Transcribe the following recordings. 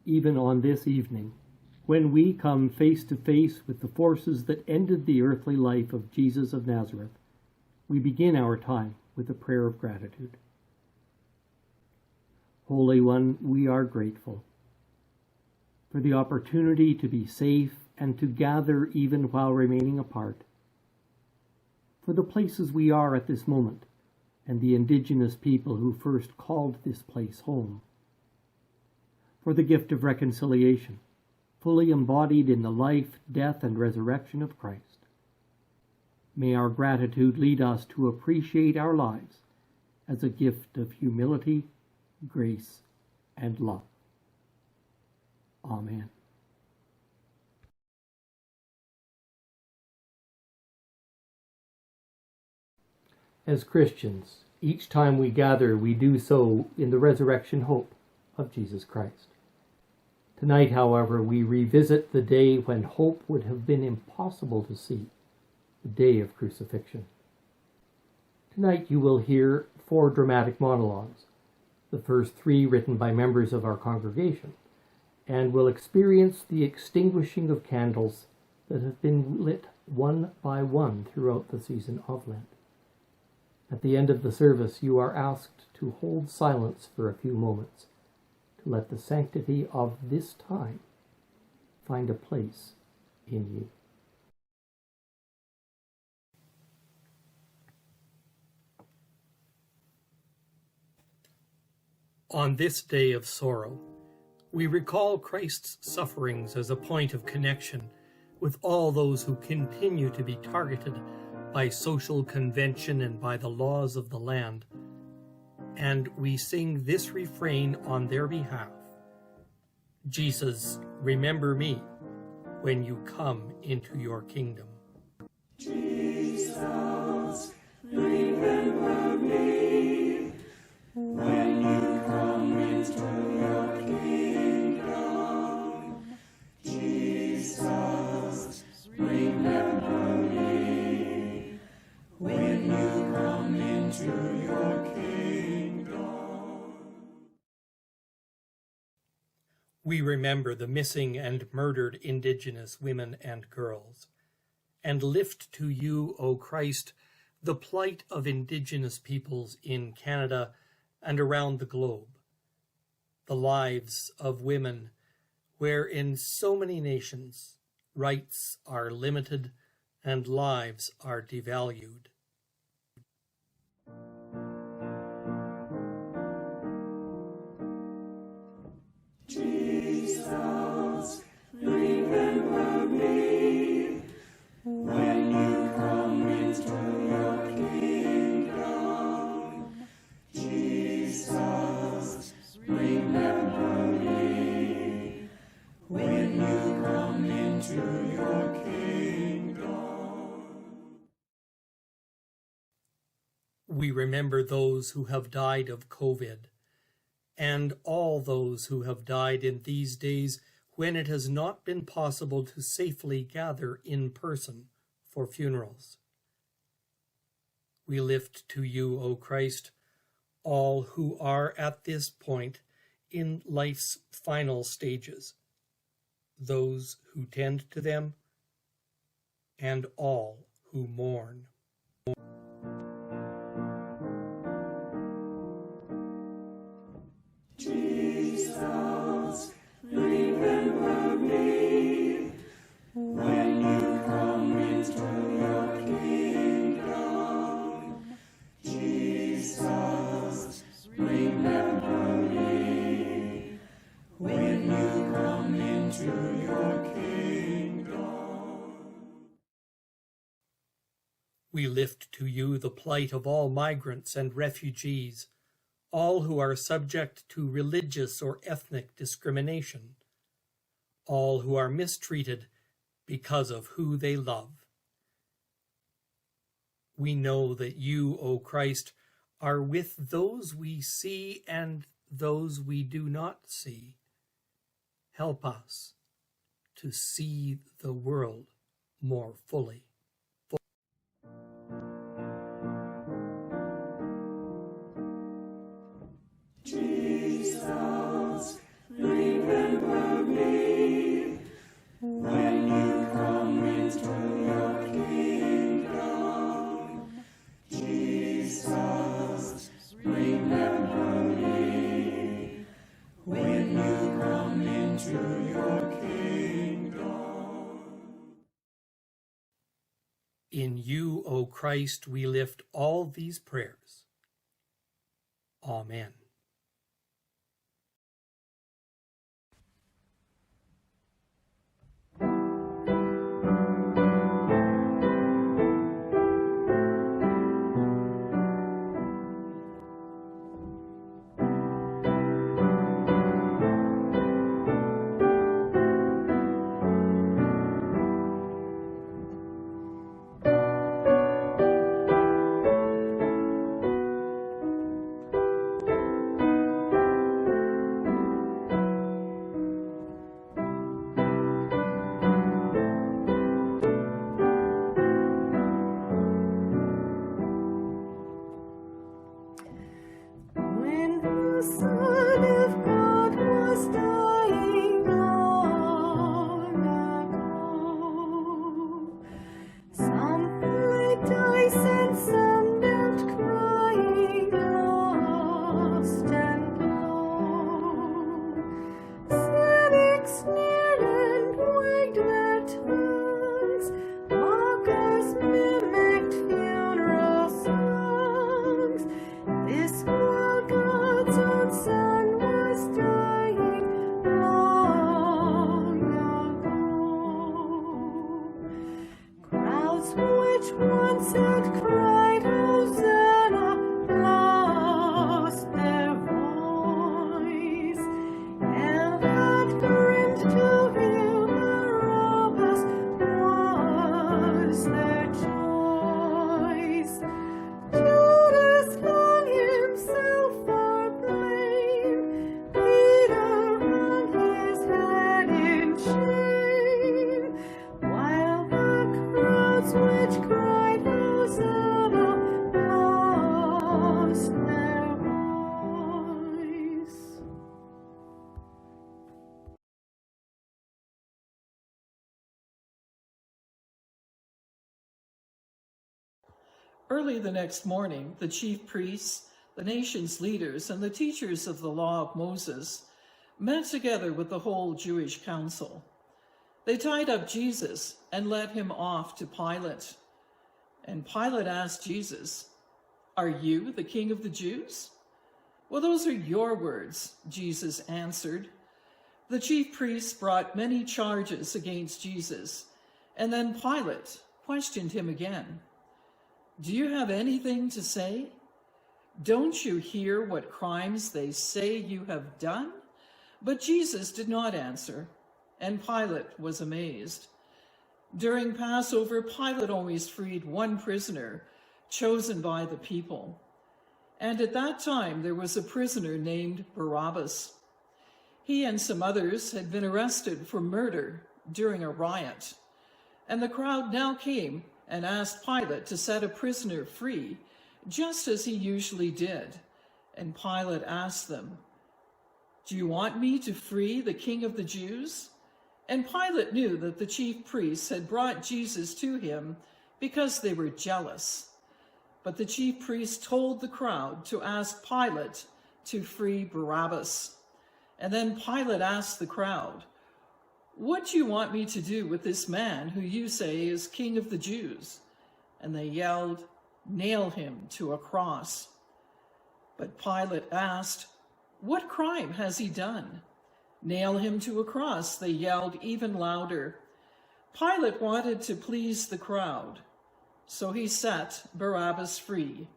even on this evening, when we come face to face with the forces that ended the earthly life of Jesus of Nazareth, we begin our time with a prayer of gratitude. Holy One, we are grateful for the opportunity to be safe and to gather even while remaining apart, for the places we are at this moment and the indigenous people who first called this place home, for the gift of reconciliation, fully embodied in the life, death, and resurrection of Christ. May our gratitude lead us to appreciate our lives as a gift of humility, grace, and love. Amen. As Christians, each time we gather, we do so in the resurrection hope of Jesus Christ. Tonight, however, we revisit the day when hope would have been impossible to see, the day of crucifixion. Tonight you will hear 4 dramatic monologues, the first 3 written by members of our congregation, and will experience the extinguishing of candles that have been lit one by one throughout the season of Lent. At the end of the service, you are asked to hold silence for a few moments, to let the sanctity of this time find a place in you. On this day of sorrow, we recall Christ's sufferings as a point of connection with all those who continue to be targeted by social convention and by the laws of the land, and we sing this refrain on their behalf: Jesus, remember me when you come into your kingdom. Jesus, remember me when you come into your kingdom. Jesus, remember me when you come into your kingdom. We remember the missing and murdered Indigenous women and girls, and lift to you, O Christ, the plight of Indigenous peoples in Canada and around the globe, the lives of women where in so many nations rights are limited and lives are devalued. Jesus, remember me when you come into your kingdom. Jesus, remember me when you come into your kingdom. We remember those who have died of COVID, and all those who have died in these days when it has not been possible to safely gather in person for funerals. We lift to you, O Christ, all who are at this point in life's final stages, those who tend to them, and all who mourn. Jesus, remember me when you come into your kingdom. Jesus, remember me when you come into your kingdom. We lift to you the plight of all migrants and refugees, all who are subject to religious or ethnic discrimination, all who are mistreated because of who they love. We know that you, O Christ, are with those we see and those we do not see. Help us to see the world more fully. Jesus, remember In you, O Christ, we lift all these prayers. Amen. Cynics sneered and wagged their tongues, mockers mimicked funeral songs. This while God's own Son was dying long ago. Crowds which once had cried Hosanna lost their voice, and had grinned to him Barabbas was their choice. Judas hung himself for blame, Peter hung his head in shame, while the crowds which cried Hosanna lost their voice. Early the next morning, the chief priests, the nation's leaders, and the teachers of the law of Moses met together with the whole Jewish council. They tied up Jesus and led him off to Pilate. And Pilate asked Jesus, "Are you the king of the Jews?" "Well, those are your words," Jesus answered. The chief priests brought many charges against Jesus, and then Pilate questioned him again. "Do you have anything to say? Don't you hear what crimes they say you have done?" But Jesus did not answer, and Pilate was amazed. During Passover, Pilate always freed one prisoner chosen by the people. And at that time, there was a prisoner named Barabbas. He and some others had been arrested for murder during a riot. And the crowd now came and asked Pilate to set a prisoner free, just as he usually did. And Pilate asked them, "Do you want me to free the king of the Jews?" And Pilate knew that the chief priests had brought Jesus to him because they were jealous. But the chief priests told the crowd to ask Pilate to free Barabbas. And then Pilate asked the crowd, "What do you want me to do with this man who you say is king of the Jews?" And they yelled, "Nail him to a cross." But Pilate asked, "What crime has he done?" "Nail him to a cross," they yelled even louder. Pilate wanted to please the crowd, so he set Barabbas free.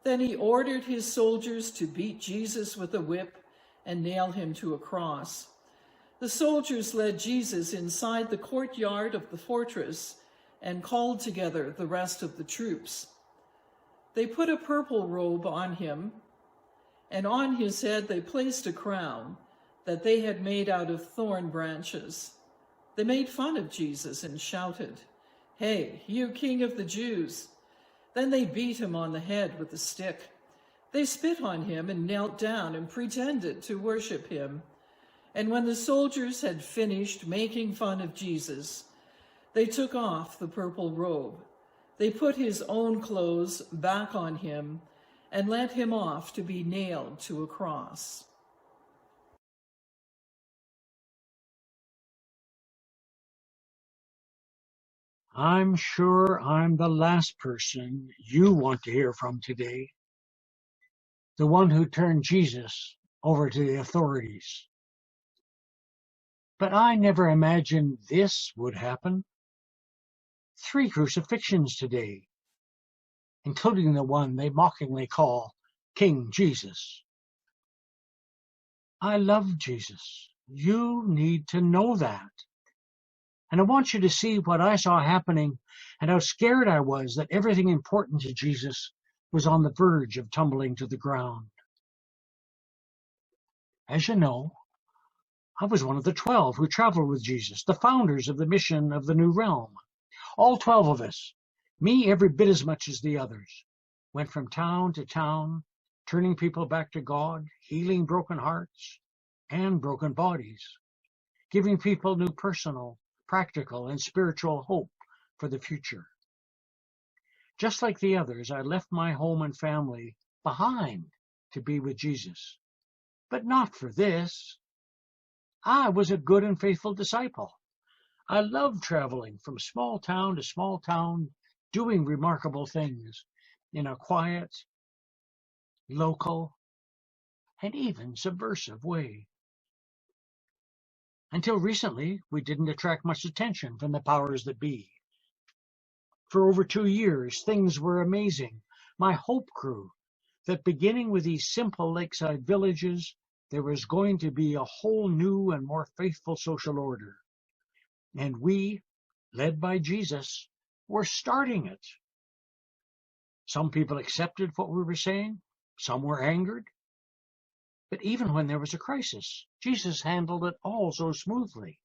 Then he ordered his soldiers to beat Jesus with a whip and nail him to a cross. The soldiers led Jesus inside the courtyard of the fortress and called together the rest of the troops. They put a purple robe on him, and on his head they placed a crown that they had made out of thorn branches. They made fun of Jesus and shouted, "Hey, you king of the Jews!" Then they beat him on the head with a stick. They spit on him and knelt down and pretended to worship him. And when the soldiers had finished making fun of Jesus, they took off the purple robe. They put his own clothes back on him and led him off to be nailed to a cross. I'm sure I'm the last person you want to hear from today, the one who turned Jesus over to the authorities. But I never imagined this would happen. 3 crucifixions today, including the one they mockingly call King Jesus. I love Jesus. You need to know that. And I want you to see what I saw happening and how scared I was that everything important to Jesus was on the verge of tumbling to the ground. As you know, I was one of the 12 who traveled with Jesus, the founders of the mission of the New Realm. All 12 of us, me every bit as much as the others, went from town to town, turning people back to God, healing broken hearts and broken bodies, giving people new personal, practical, and spiritual hope for the future. Just like the others, I left my home and family behind to be with Jesus. But not for this. I was a good and faithful disciple. I loved traveling from small town to small town, doing remarkable things in a quiet, local, and even subversive way. Until recently, we didn't attract much attention from the powers that be. For over 2 years, things were amazing. My hope grew that beginning with these simple lakeside villages, there was going to be a whole new and more faithful social order. And we, led by Jesus, were starting it. Some people accepted what we were saying, some were angered. But even when there was a crisis, Jesus handled it all so smoothly.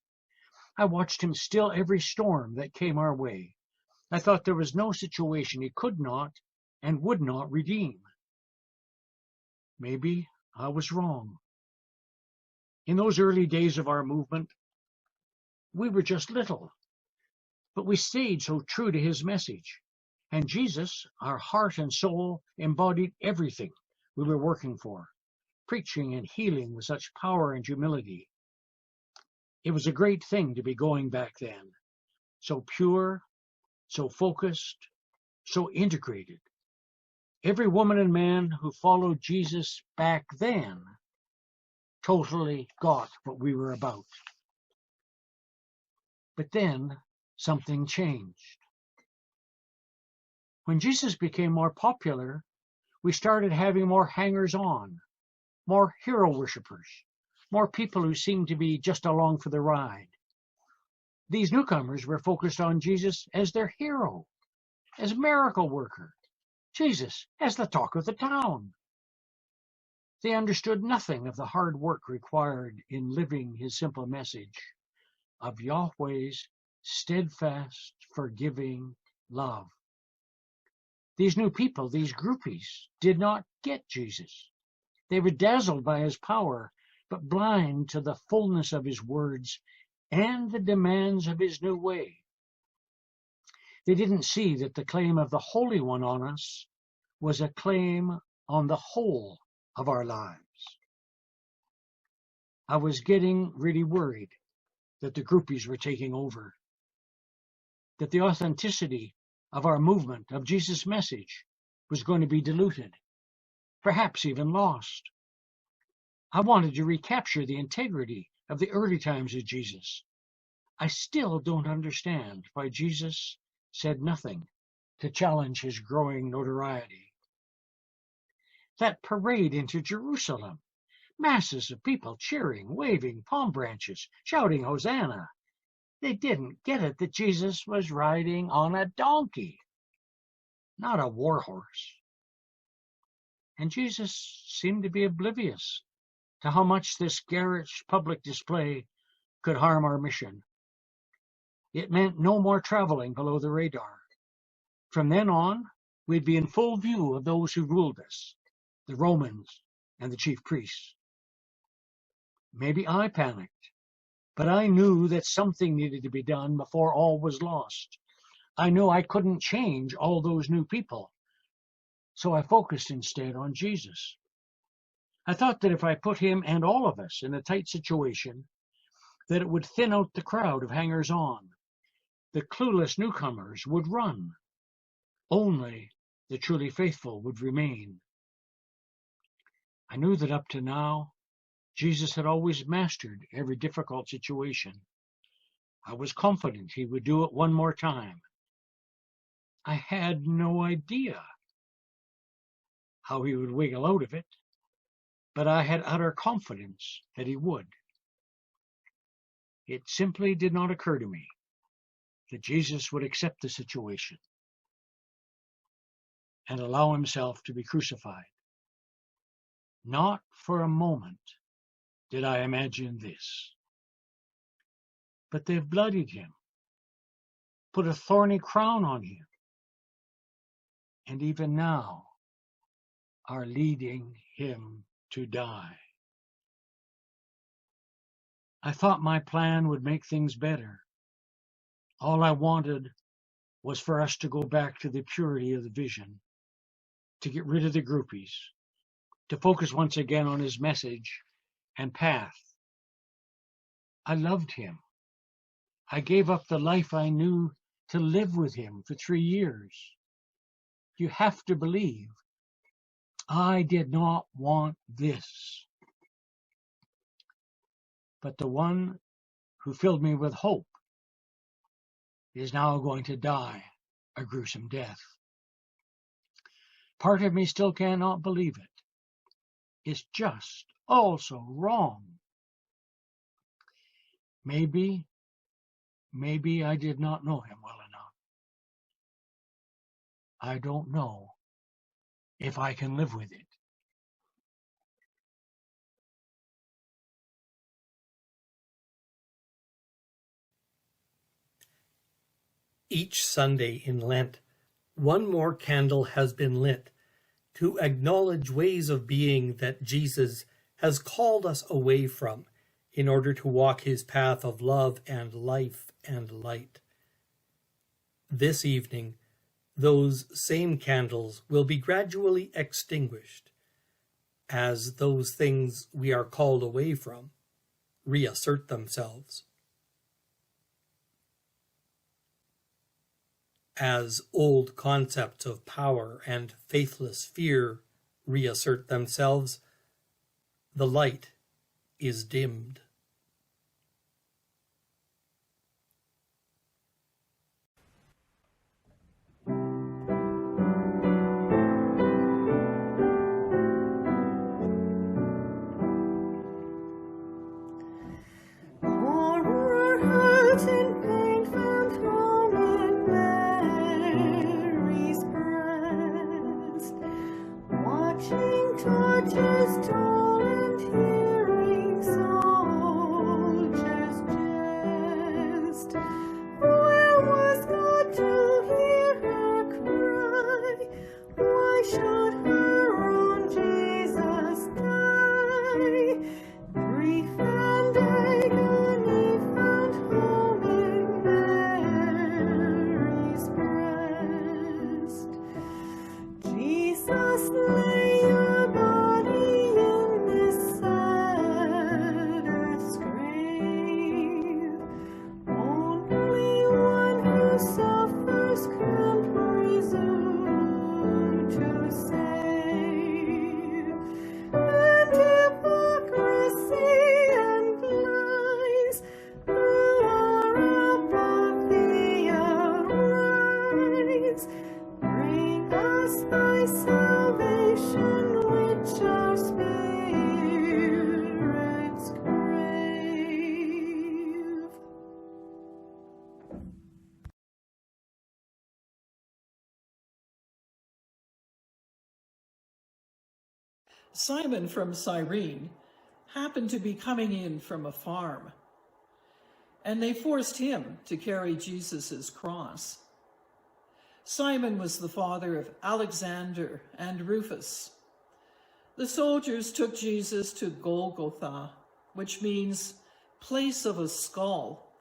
I watched him still every storm that came our way. I thought there was no situation he could not and would not redeem. Maybe I was wrong. In those early days of our movement, we were just little, but we stayed so true to his message. And Jesus, our heart and soul, embodied everything we were working for, preaching and healing with such power and humility. It was a great thing to be going back then, so pure, so focused, so integrated. Every woman and man who followed Jesus back then totally got what we were about. But then something changed. When Jesus became more popular, we started having more hangers-on, more hero worshippers, more people who seemed to be just along for the ride. These newcomers were focused on Jesus as their hero, as miracle worker, Jesus as the talk of the town. They understood nothing of the hard work required in living his simple message of Yahweh's steadfast, forgiving love. These new people, these groupies, did not get Jesus. They were dazzled by his power, but blind to the fullness of his words and the demands of his new way. They didn't see that the claim of the Holy One on us was a claim on the whole of our lives. I was getting really worried that the groupies were taking over, that the authenticity of our movement, of Jesus' message, was going to be diluted, perhaps even lost. I wanted to recapture the integrity of the early times of Jesus. I still don't understand why Jesus said nothing to challenge his growing notoriety. That parade into Jerusalem, masses of people cheering, waving palm branches, shouting Hosanna. They didn't get it that Jesus was riding on a donkey, not a war horse. And Jesus seemed to be oblivious to how much this garish public display could harm our mission. It meant no more traveling below the radar. From then on, we'd be in full view of those who ruled us, the Romans and the chief priests. Maybe I panicked, but I knew that something needed to be done before all was lost. I knew I couldn't change all those new people, so I focused instead on Jesus. I thought that if I put him and all of us in a tight situation, that it would thin out the crowd of hangers-on. the clueless newcomers would run. Only the truly faithful would remain. I knew that up to now, Jesus had always mastered every difficult situation. I was confident he would do it one more time. I had no idea how he would wiggle out of it, but I had utter confidence that he would. It simply did not occur to me that Jesus would accept the situation and allow himself to be crucified. Not for a moment did I imagine this. But they've bloodied him, put a thorny crown on him, and even now are leading him to die. I thought my plan would make things better. All I wanted was for us to go back to the purity of the vision, to get rid of the groupies, to focus once again on his message and path. I loved him. I gave up the life I knew to live with him for 3 years. You have to believe I did not want this. But the one who filled me with hope is now going to die a gruesome death. Part of me still cannot believe it. It's just also wrong. Maybe I did not know him well enough. I don't know if I can live with it. Each Sunday in Lent, one more candle has been lit to acknowledge ways of being that Jesus has called us away from in order to walk his path of love and life and light. This evening, those same candles will be gradually extinguished as those things we are called away from reassert themselves. As old concepts of power and faithless fear reassert themselves, the light is dimmed. Simon from Cyrene happened to be coming in from a farm, and they forced him to carry Jesus' cross. Simon was the father of Alexander and Rufus. The soldiers took Jesus to Golgotha, which means place of a skull.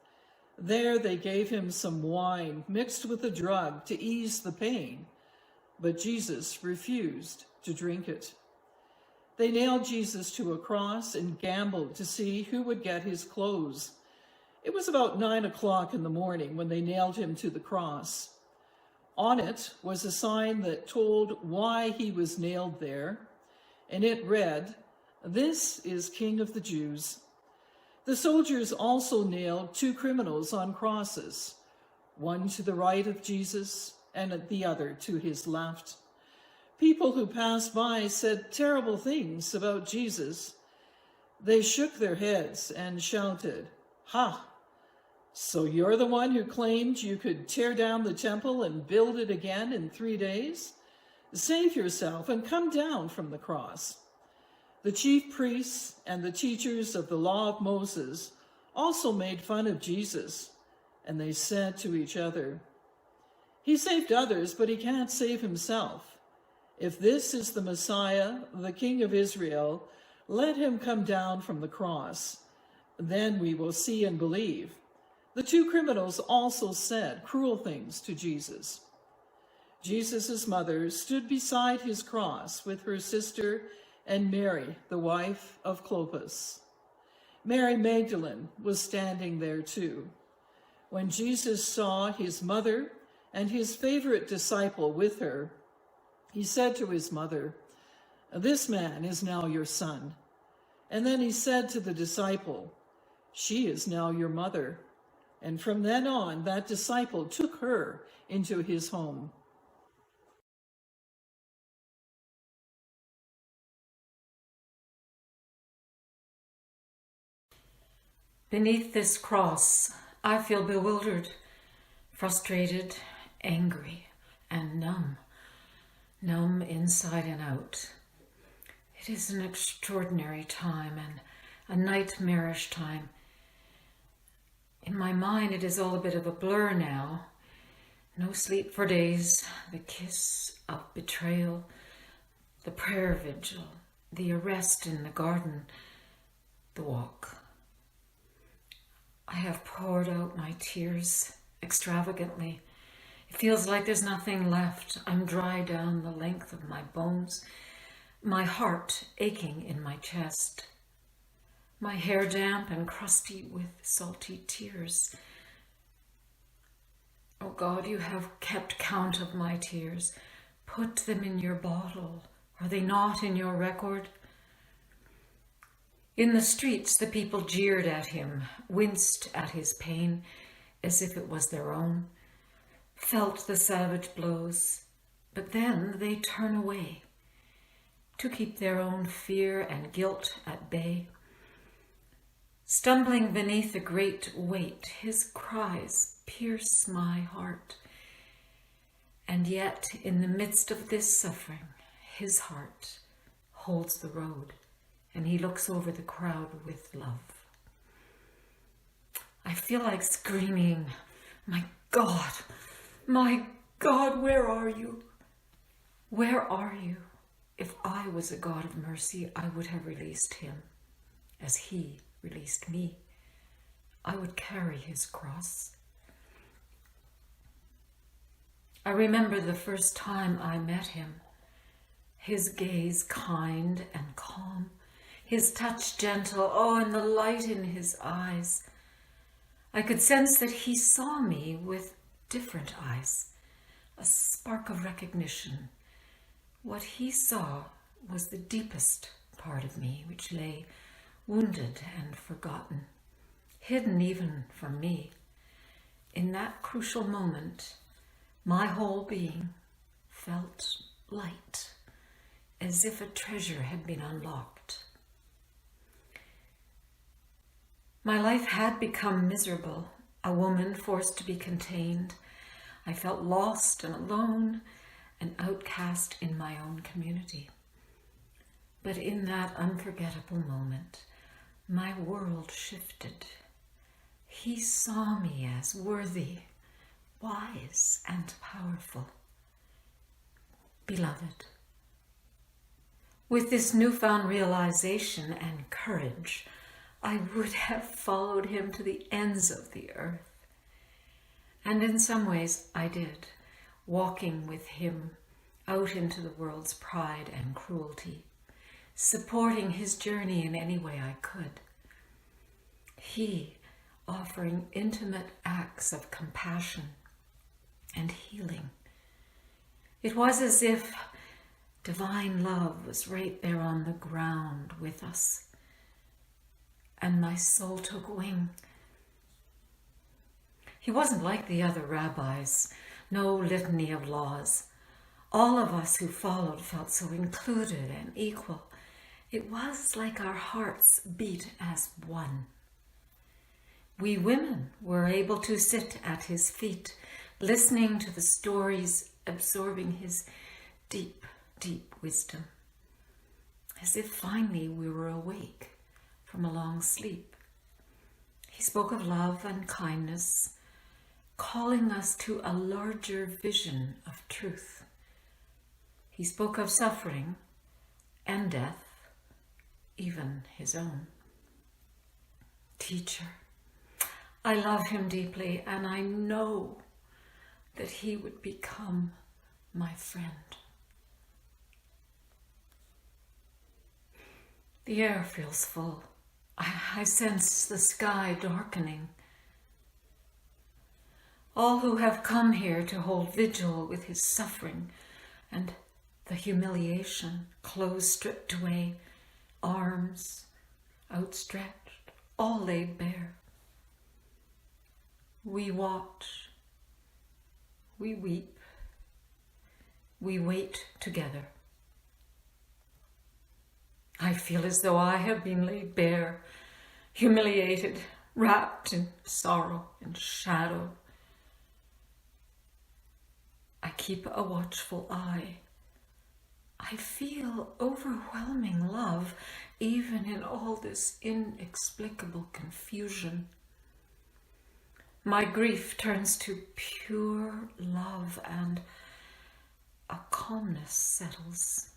There they gave him some wine mixed with a drug to ease the pain, but Jesus refused to drink it. They nailed Jesus to a cross and gambled to see who would get his clothes. It was about 9 o'clock in the morning when they nailed him to the cross. On it was a sign that told why he was nailed there, and it read, "This is King of the Jews." The soldiers also nailed 2 criminals on crosses, one to the right of Jesus and the other to his left. People who passed by said terrible things about Jesus. They shook their heads and shouted, "Ha! So you're the one who claimed you could tear down the temple and build it again in 3 days? Save yourself and come down from the cross." The chief priests and the teachers of the law of Moses also made fun of Jesus, and they said to each other, "He saved others, but he can't save himself. If this is the Messiah, the King of Israel, let him come down from the cross. Then we will see and believe." The 2 criminals also said cruel things to Jesus. Jesus' mother stood beside his cross with her sister and Mary, the wife of Clopas. Mary Magdalene was standing there too. When Jesus saw his mother and his favorite disciple with her, he said to his mother, "This man is now your son." And then he said to the disciple, "She is now your mother." And from then on, that disciple took her into his home. Beneath this cross, I feel bewildered, frustrated, angry, and numb inside and out. It is an extraordinary time and a nightmarish time. In my mind, it is all a bit of a blur now. No sleep for days, the kiss of betrayal, the prayer vigil, the arrest in the garden, the walk. I have poured out my tears extravagantly. It feels like there's nothing left. I'm dry down the length of my bones, my heart aching in my chest, my hair damp and crusty with salty tears. Oh God, you have kept count of my tears. Put them in your bottle. Are they not in your record? In the streets, the people jeered at him, winced at his pain as if it was their own, felt the savage blows, but then they turn away to keep their own fear and guilt at bay. Stumbling beneath a great weight, his cries pierce my heart. And yet, in the midst of this suffering, his heart holds the road, and he looks over the crowd with love. I feel like screaming, my God, where are you? Where are you? If I was a God of mercy, I would have released him as he released me. I would carry his cross. I remember the first time I met him, his gaze kind and calm, his touch gentle, and the light in his eyes. I could sense that he saw me with different eyes, a spark of recognition. What he saw was the deepest part of me, which lay wounded and forgotten, hidden even from me. In that crucial moment, my whole being felt light, as if a treasure had been unlocked. My life had become miserable, a woman forced to be contained. I felt lost and alone, an outcast in my own community. But in that unforgettable moment, my world shifted. He saw me as worthy, wise, and powerful. Beloved, with this newfound realization and courage, I would have followed him to the ends of the earth. And in some ways I did, walking with him out into the world's pride and cruelty, supporting his journey in any way I could. He, offering intimate acts of compassion and healing. It was as if divine love was right there on the ground with us, and my soul took wing. He wasn't like the other rabbis, no litany of laws. All of us who followed felt so included and equal. It was like our hearts beat as one. We women were able to sit at his feet, listening to the stories, absorbing his deep, deep wisdom, as if finally we were awake from a long sleep. He spoke of love and kindness, calling us to a larger vision of truth. He spoke of suffering and death, even his own. Teacher, I love him deeply, and I know that he would become my friend. The air feels full. I sense the sky darkening. All who have come here to hold vigil with his suffering and the humiliation, clothes stripped away, arms outstretched, all laid bare. We watch, we weep, we wait together. I feel as though I have been laid bare, humiliated, wrapped in sorrow and shadow. I keep a watchful eye. I feel overwhelming love, even in all this inexplicable confusion. My grief turns to pure love, and a calmness settles.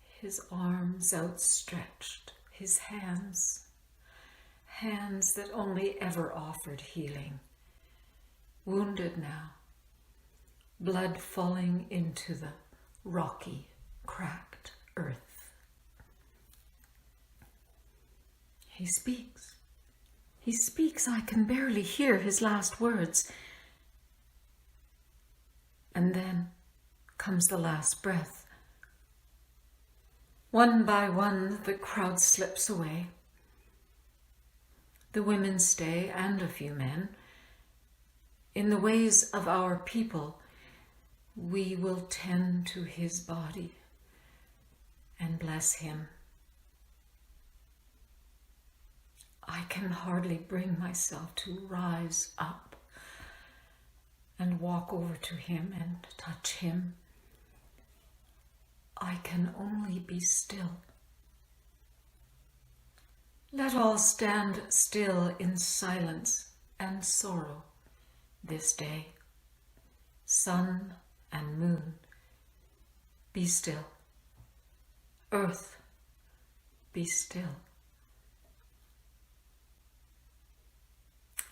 His arms outstretched, his hands that only ever offered healing, wounded now, blood falling into the rocky, cracked earth. He speaks. He speaks. I can barely hear his last words. And then comes the last breath. One by one, the crowd slips away. The women stay, and a few men. In the ways of our people, we will tend to his body and bless him. I can hardly bring myself to rise up and walk over to him and touch him. I can only be still. Let all stand still in silence and sorrow this day. Sun and moon, be still. Earth, be still.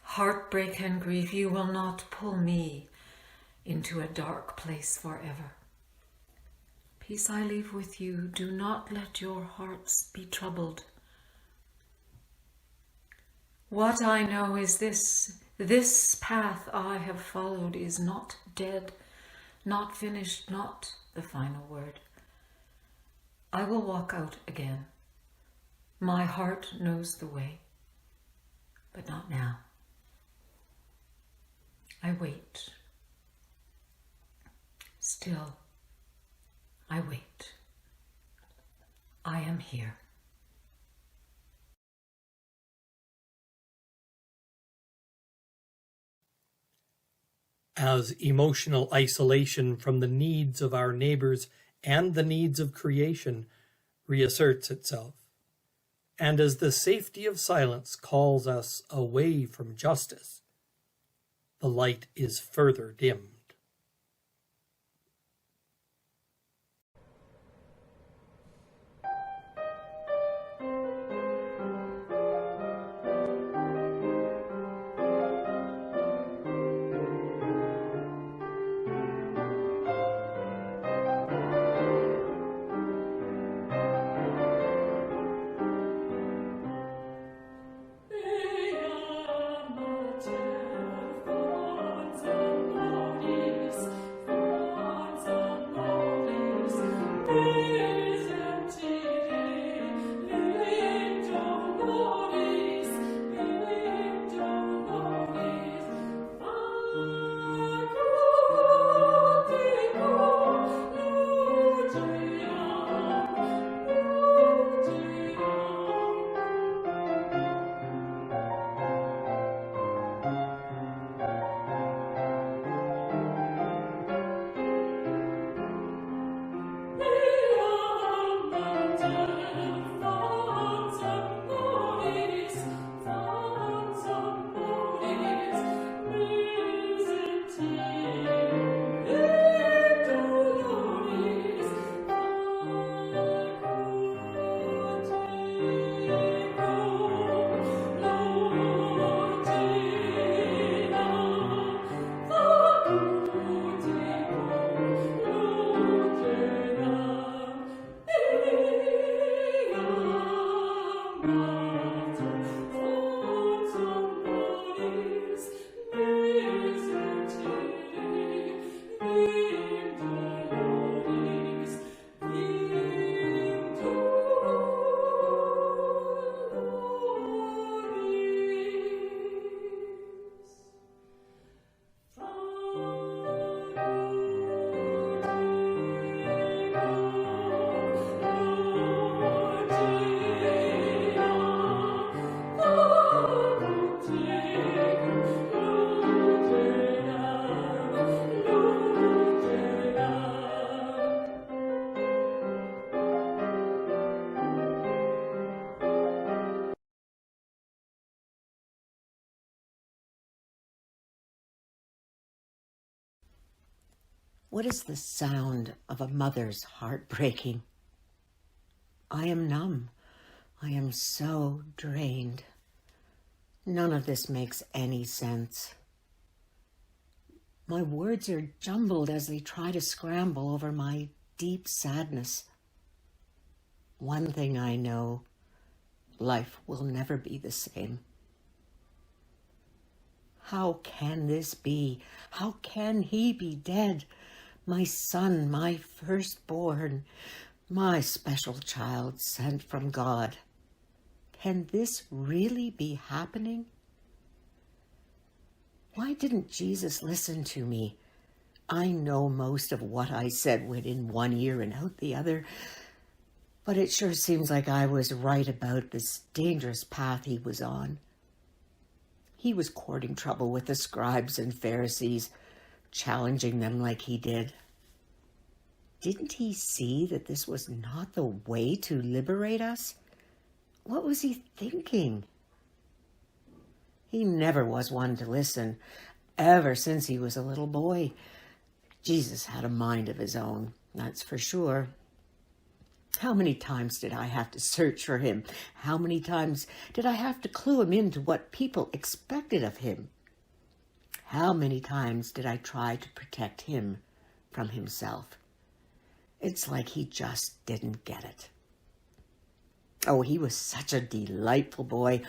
Heartbreak and grief, you will not pull me into a dark place forever. Peace I leave with you. Do not let your hearts be troubled. What I know is this path I have followed is not dead, not finished, not the final word. I will walk out again. My heart knows the way, but not now. I wait. Still, I wait. I am here. As emotional isolation from the needs of our neighbors and the needs of creation reasserts itself, and as the safety of silence calls us away from justice, the light is further dimmed. Be What is the sound of a mother's heart breaking? I am numb. I am so drained. None of this makes any sense. My words are jumbled as they try to scramble over my deep sadness. One thing I know, life will never be the same. How can this be? How can he be dead? My son, my firstborn, my special child sent from God. Can this really be happening? Why didn't Jesus listen to me? I know most of what I said went in one ear and out the other, but it sure seems like I was right about this dangerous path he was on. He was courting trouble with the scribes and Pharisees, challenging them like he did. Didn't he see that this was not the way to liberate us? What was he thinking? He never was one to listen, ever since he was a little boy. Jesus had a mind of his own, that's for sure. How many times did I have to search for him? How many times did I have to clue him into what people expected of him? How many times did I try to protect him from himself? It's like he just didn't get it. Oh, he was such a delightful boy.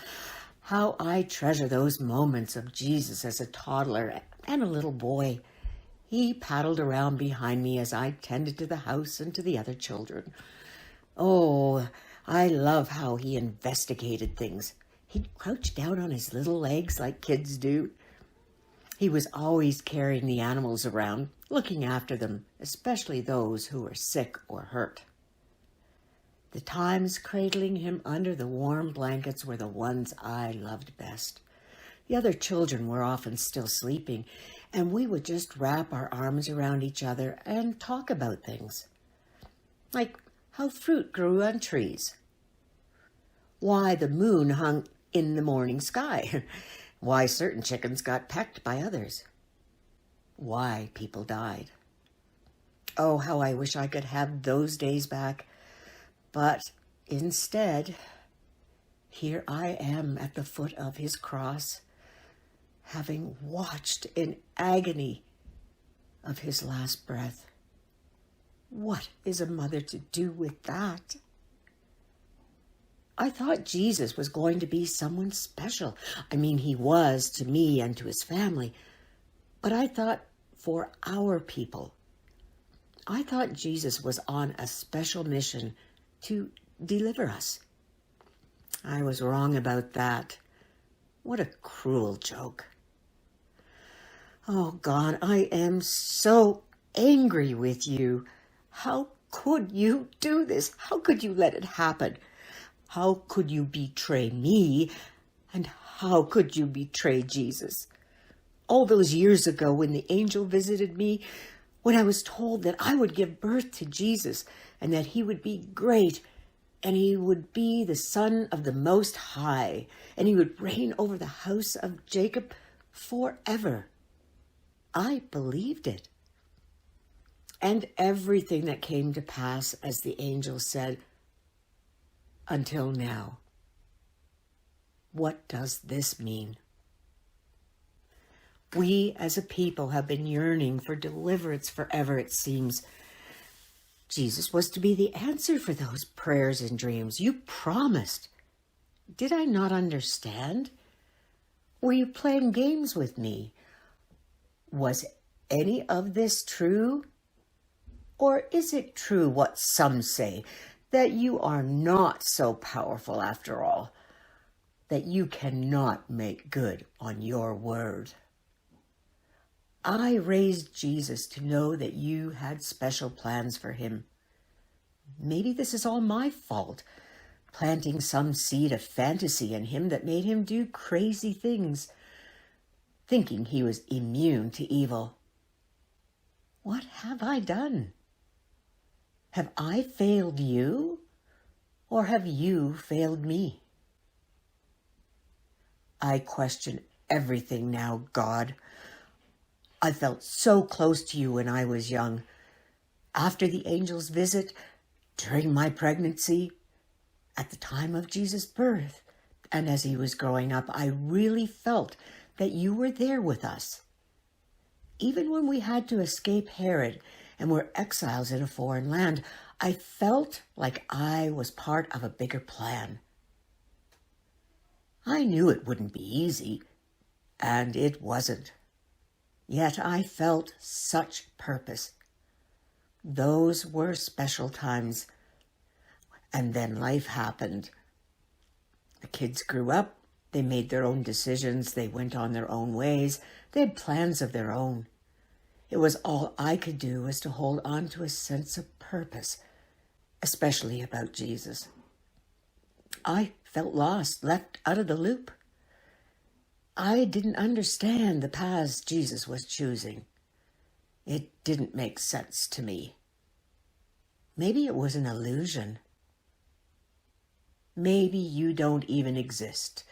How I treasure those moments of Jesus as a toddler and a little boy. He paddled around behind me as I tended to the house and to the other children. Oh, I love how he investigated things. He'd crouch down on his little legs like kids do. He was always carrying the animals around, looking after them, especially those who were sick or hurt. The times cradling him under the warm blankets were the ones I loved best. The other children were often still sleeping, and we would just wrap our arms around each other and talk about things. Like how fruit grew on trees. Why the moon hung in the morning sky. Why certain chickens got pecked by others. Why people died. Oh, how I wish I could have those days back. But instead, here I am at the foot of his cross, having watched in agony of his last breath. What is a mother to do with that? I thought Jesus was going to be someone special. I mean, he was to me and to his family. But I thought for our people. I thought Jesus was on a special mission to deliver us. I was wrong about that. What a cruel joke. Oh, God, I am so angry with you. How could you do this? How could you let it happen? How could you betray me? And how could you betray Jesus? All those years ago when the angel visited me, when I was told that I would give birth to Jesus and that he would be great and he would be the Son of the Most High and he would reign over the house of Jacob forever. I believed it. And everything that came to pass, as the angel said, until now. What does this mean? We as a people have been yearning for deliverance forever, it seems. Jesus was to be the answer for those prayers and dreams. You promised. Did I not understand? Were you playing games with me? Was any of this true? Or is it true what some say, that you are not so powerful after all, that you cannot make good on your word? I raised Jesus to know that you had special plans for him. Maybe this is all my fault, planting some seed of fantasy in him that made him do crazy things, thinking he was immune to evil. What have I done? Have I failed you, or have you failed me? I question everything now, God. I felt so close to you when I was young. After the angel's visit, during my pregnancy, at the time of Jesus' birth, and as he was growing up, I really felt that you were there with us. Even when we had to escape Herod and were exiles in a foreign land, I felt like I was part of a bigger plan. I knew it wouldn't be easy, and it wasn't. Yet I felt such purpose. Those were special times. And then life happened. The kids grew up. They made their own decisions. They went on their own ways. They had plans of their own. It was all I could do was to hold on to a sense of purpose, especially about Jesus. I felt lost, left out of the loop. I didn't understand the paths Jesus was choosing. It didn't make sense to me. Maybe it was an illusion. Maybe you don't even exist.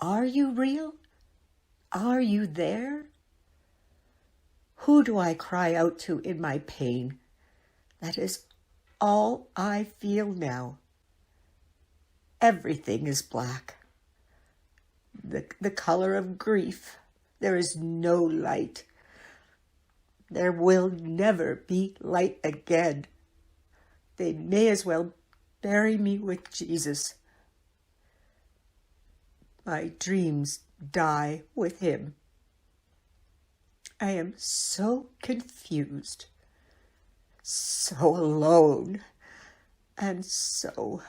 Are you real? Are you there? Who do I cry out to in my pain? That is all I feel now. Everything is black. The color of grief. There is no light. There will never be light again. They may as well bury me with Jesus. My dreams die with him. I am so confused, so alone, and so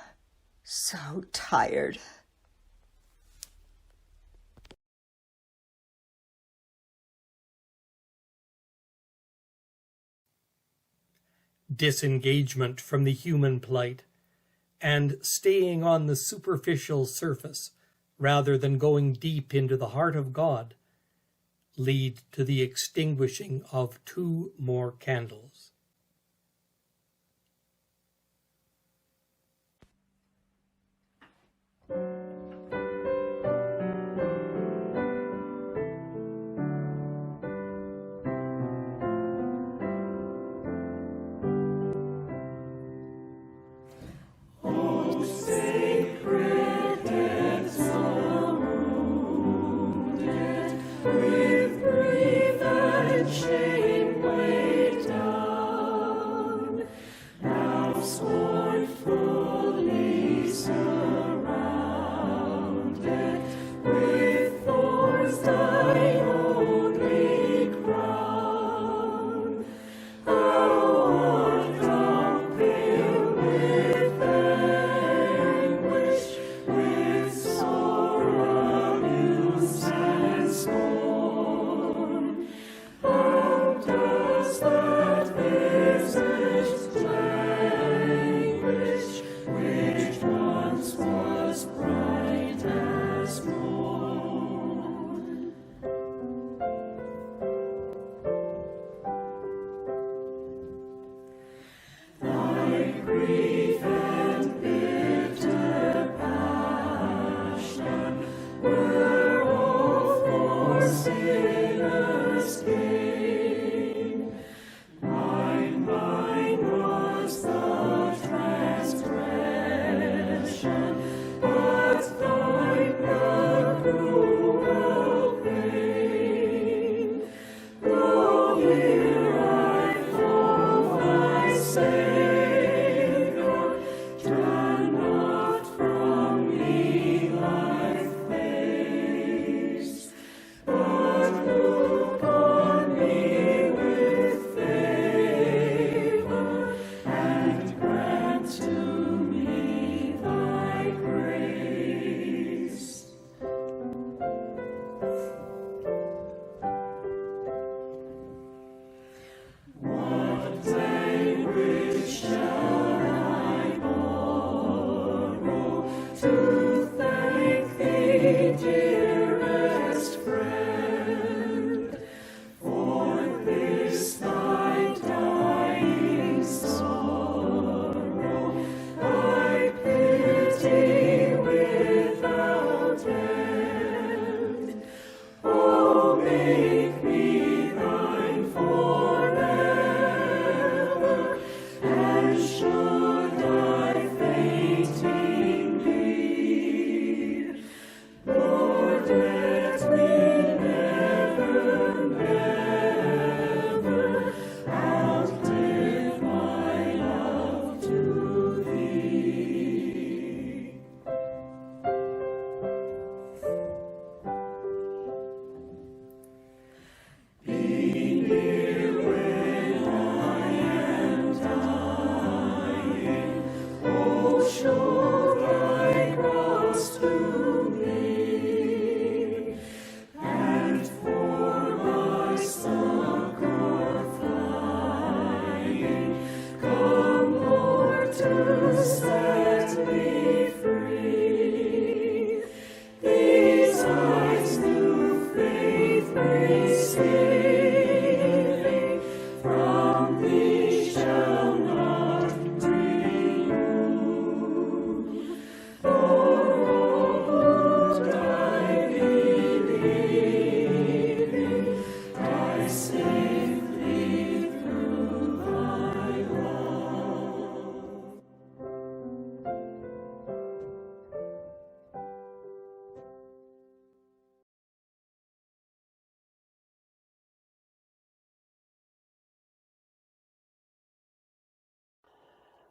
tired. Disengagement from the human plight and staying on the superficial surface rather than going deep into the heart of God lead to the extinguishing of 2 more candles. With grief and shame weighed down.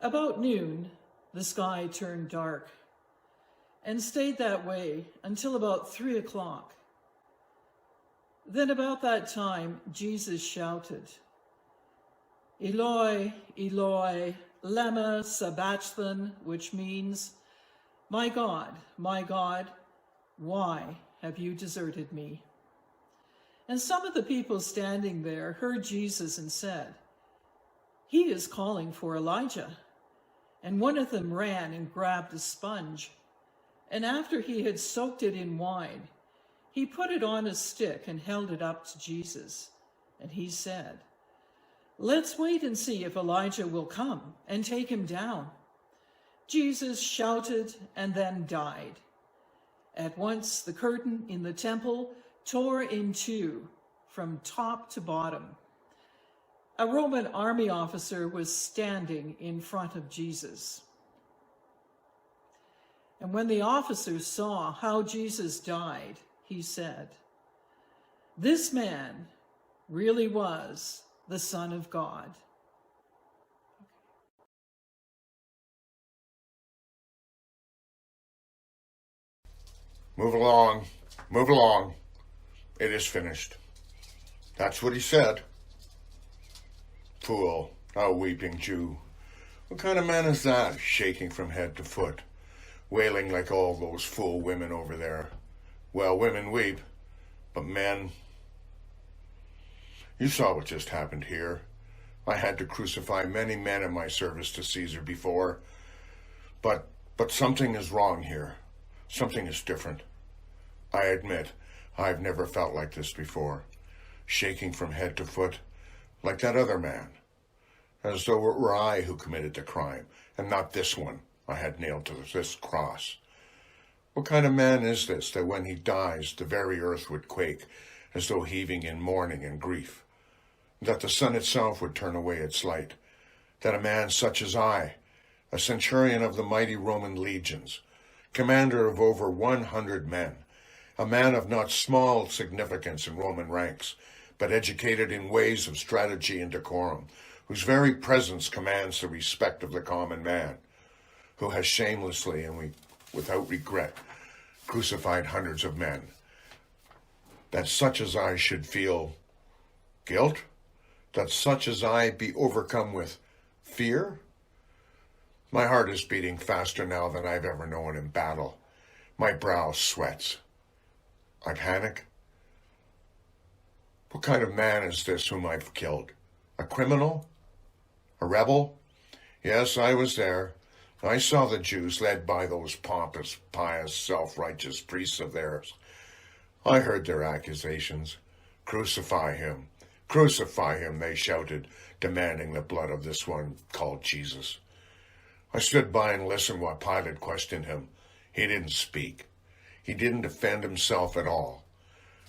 About noon, the sky turned dark and stayed that way until about 3 o'clock. Then about that time, Jesus shouted, "Eloi, Eloi, lema sabachthani," which means, my God, why have you deserted me?" And some of the people standing there heard Jesus and said, "He is calling for Elijah." And one of them ran and grabbed a sponge, and after he had soaked it in wine, he put it on a stick and held it up to Jesus. And he said, "Let's wait and see if Elijah will come and take him down." Jesus shouted and then died. At once the curtain in the temple tore in two from top to bottom. A Roman army officer was standing in front of Jesus. And when the officer saw how Jesus died, he said, "This man really was the Son of God." Move along, move along. It is finished. That's what he said. Fool, a weeping Jew. What kind of man is that, shaking from head to foot, wailing like all those fool women over there? Well, women weep, but men... You saw what just happened here. I had to crucify many men in my service to Caesar before, but something is wrong here. Something is different. I admit, I've never felt like this before, shaking from head to foot, like that other man, as though it were I who committed the crime, and not this one I had nailed to this cross. What kind of man is this, that when he dies, the very earth would quake, as though heaving in mourning and grief, that the sun itself would turn away its light, that a man such as I, a centurion of the mighty Roman legions, commander of over 100 men, a man of not small significance in Roman ranks, but educated in ways of strategy and decorum, whose very presence commands the respect of the common man, who has shamelessly and without regret crucified hundreds of men, that such as I should feel guilt, that such as I be overcome with fear? My heart is beating faster now than I've ever known in battle. My brow sweats. I panic. What kind of man is this whom I've killed? A criminal? A rebel? Yes, I was there. I saw the Jews led by those pompous, pious, self-righteous priests of theirs. I heard their accusations. "Crucify him! Crucify him!" they shouted, demanding the blood of this one called Jesus. I stood by and listened while Pilate questioned him. He didn't speak. He didn't defend himself at all.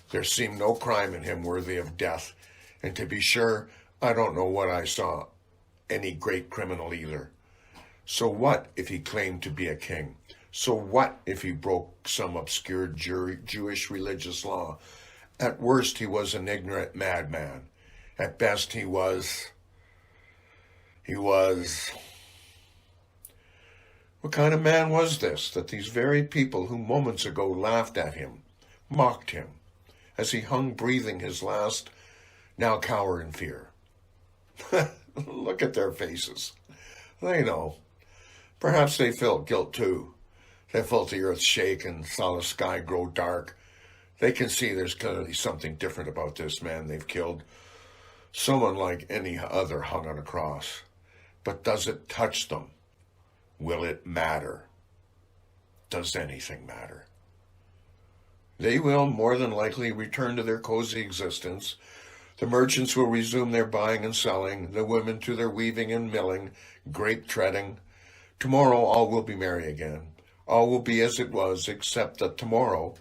There seemed no crime in him worthy of death, and to be sure, I don't know what I saw any great criminal either. So what if he claimed to be a king? So what if he broke some obscure Jewish religious law? At worst, he was an ignorant madman. At best, he was... What kind of man was this, that these very people who moments ago laughed at him, mocked him, as he hung breathing his last, now cower in fear? Look at their faces. They know. Perhaps they felt guilt too. They felt the earth shake and saw the sky grow dark. They can see there's clearly something different about this man they've killed. Someone like any other hung on a cross. But does it touch them? Will it matter? Does anything matter? They will more than likely return to their cozy existence. The merchants will resume their buying and selling, the women to their weaving and milling, grape treading. Tomorrow all will be merry again. All will be as it was, except that tomorrow,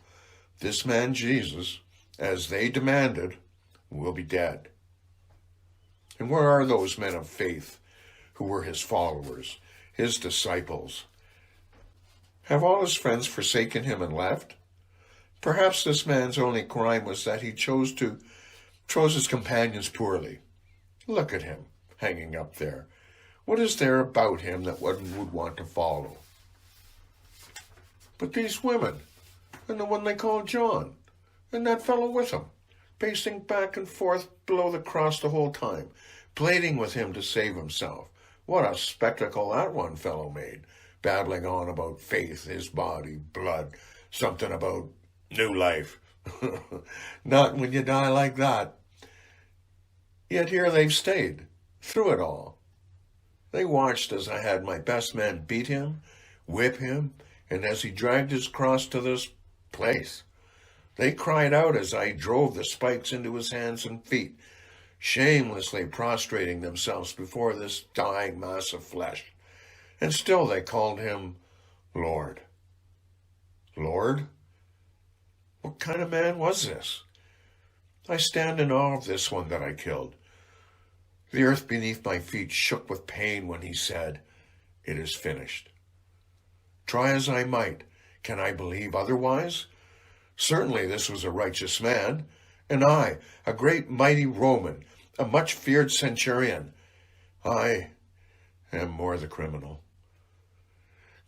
this man Jesus, as they demanded, will be dead. And where are those men of faith who were his followers, his disciples? Have all his friends forsaken him and left? Perhaps this man's only crime was that he chose his companions poorly. Look at him, hanging up there. What is there about him that one would want to follow? But these women, and the one they call John, and that fellow with him, pacing back and forth below the cross the whole time, pleading with him to save himself. What a spectacle that one fellow made, babbling on about faith, his body, blood, something about new life. Not when you die like that. Yet here they've stayed, through it all. They watched as I had my best men beat him, whip him, and as he dragged his cross to this place. They cried out as I drove the spikes into his hands and feet, shamelessly prostrating themselves before this dying mass of flesh. And still they called him Lord. Lord? What kind of man was this? I stand in awe of this one that I killed. The earth beneath my feet shook with pain when he said, "It is finished." Try as I might, can I believe otherwise? Certainly this was a righteous man, and I, a great mighty Roman, a much feared centurion. I am more the criminal.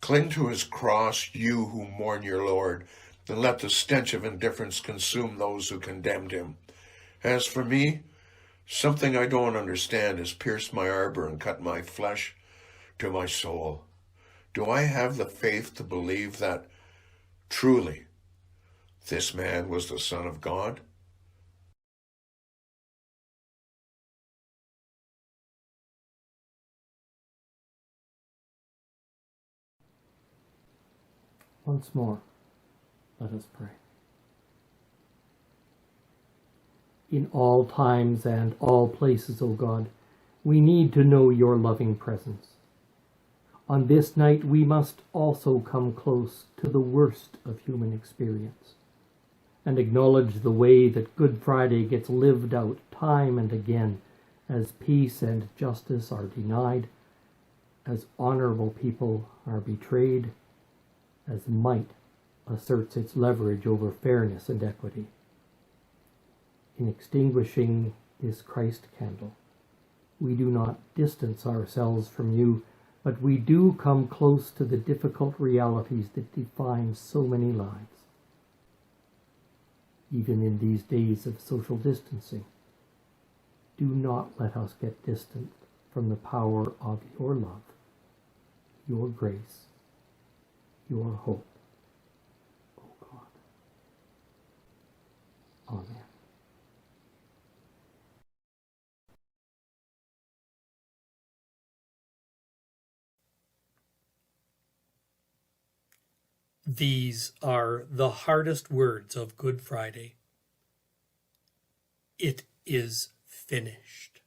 Cling to his cross, you who mourn your Lord, and let the stench of indifference consume those who condemned him. As for me, something I don't understand has pierced my arbor and cut my flesh to my soul. Do I have the faith to believe that, truly, this man was the Son of God? Once more, let us pray. In all times and all places, O God, we need to know your loving presence. On this night, we must also come close to the worst of human experience and acknowledge the way that Good Friday gets lived out time and again as peace and justice are denied, as honorable people are betrayed, as might asserts its leverage over fairness and equity. In extinguishing this Christ candle, we do not distance ourselves from you, but we do come close to the difficult realities that define so many lives. Even in these days of social distancing, do not let us get distant from the power of your love, your grace, your hope, O God. Amen. These are the hardest words of Good Friday. It is finished.